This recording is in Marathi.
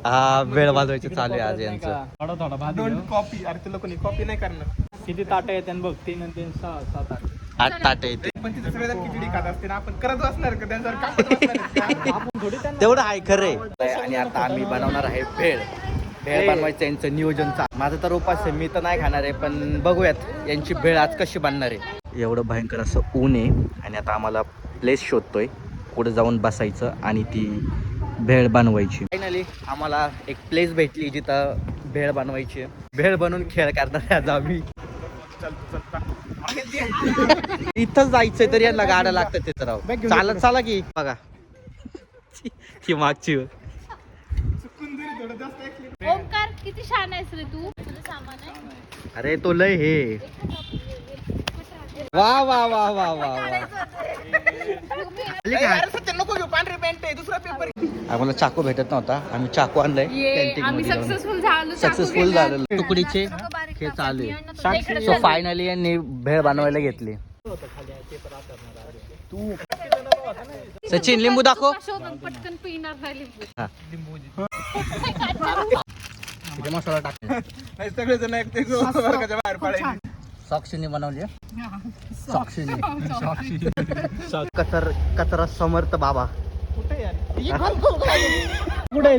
हा वेळ वाजवायचं चालू आहे आज यांचं. थोडा थोडा भात कॉपी. अरे तुला कोणी कॉपी नाही करणार. किती ताट आहे त्यांना बघ 3 आणि 3 6 7 8 8 ताट येते. पण तिथे सगळेजण खिचडी खात असते ना, आपण करत बसणार का त्यांच्यावर कापत बसणार आपण थोडी त्यांना. तेवढं आहे खरंय. आणि आता आम्ही बनवणार आहे भेळ. भेळ बनवायचं यांचं नियोजन माझं तर उपास आहे, मी तर नाही खाणार आहे, पण बघूयात यांची भेळ आज कशी बनणार आहे. एवढं भयंकर असं ऊन आहे आणि आता आम्हाला प्लेस शोधतोय पुढे जाऊन बसायचं आणि ती भेळ बनवायची. फायनली आम्हाला एक प्लेस भेटली जिथं भेळ बनवायची. भेळ बनवून खेळ करणार आहे आज आम्ही. इथंच जायचंय तरी यांना गाड्या लागतात तिथं राव. चालत चाला की बघा ती मागची. ओमकार किती छान आहेस रे तू. तुझं सामान आहे. अरे तो लय हे वा वा वा वा वा वा. नको घेऊ, पांढरी पॅन्ट आहे, दुसरा पेपर. आम्हाला चाकू भेटत नव्हता, आम्ही चाकू आणलाय. आम्ही सक्सेसफुल झालो. सक्सेसफुल झालेलो. तुकडीचे हे चालू आहे. सो फायनली यांनी भेळ बनवायला घेतली. सचिन लिंबू दाखव. पटकन पिणार नाही लिंबू. हा. इथे मसाला टाक. सगळेजण वर्गाच्या बाहेर पडायचे. साक्षीने बनवली. साक्षीने कचरा समर्थ बाबा कुठे यार? कुठे